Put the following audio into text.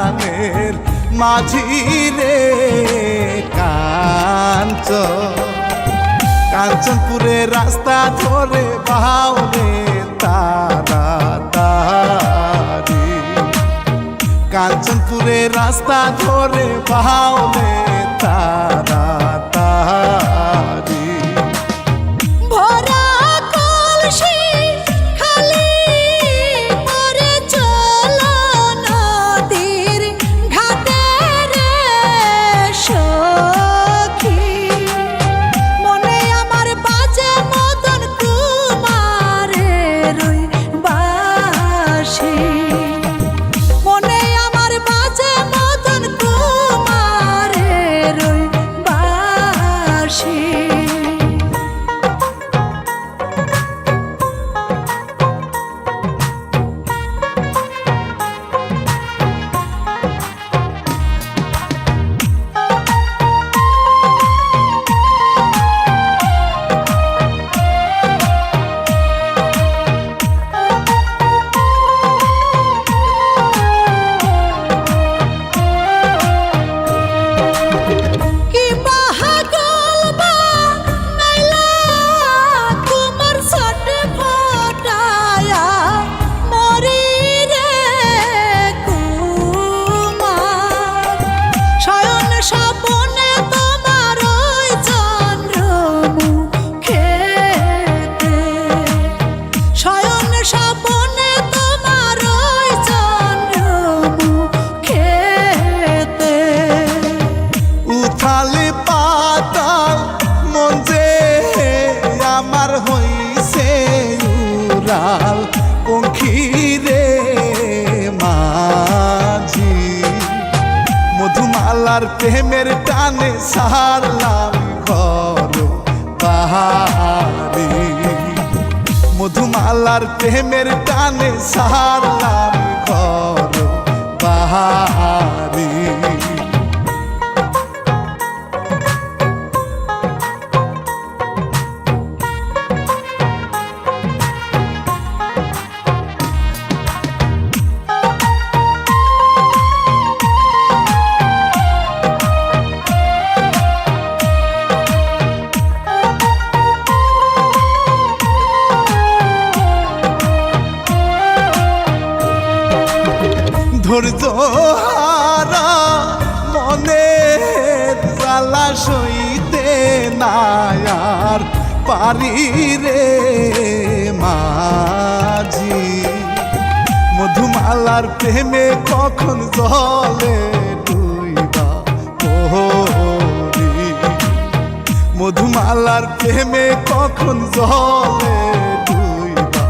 প্রাণের মাঝি রে কাঞ্চনপুরে রাস্তা ধরে বাহাও রে তাড়াতাড়ি কাঞ্চনপুরে রাস্তা ধরে বাহাও রে তাড়াতাড়ি পঙ্খিরে মাঝি মধুমালার প্রেমের টানে সারলাম ঘর বাহারি মধুমালার প্রেমের টানে সারলাম ঘর বাহারি ধৈর্য হারা মনে জ্বালা সইতে নায়ার পারি রে মাঝি মধুমালার প্রেমে কখন জলে ডুইবা পড়ি মধুমালার প্রেমে কখন জলে ডুইবা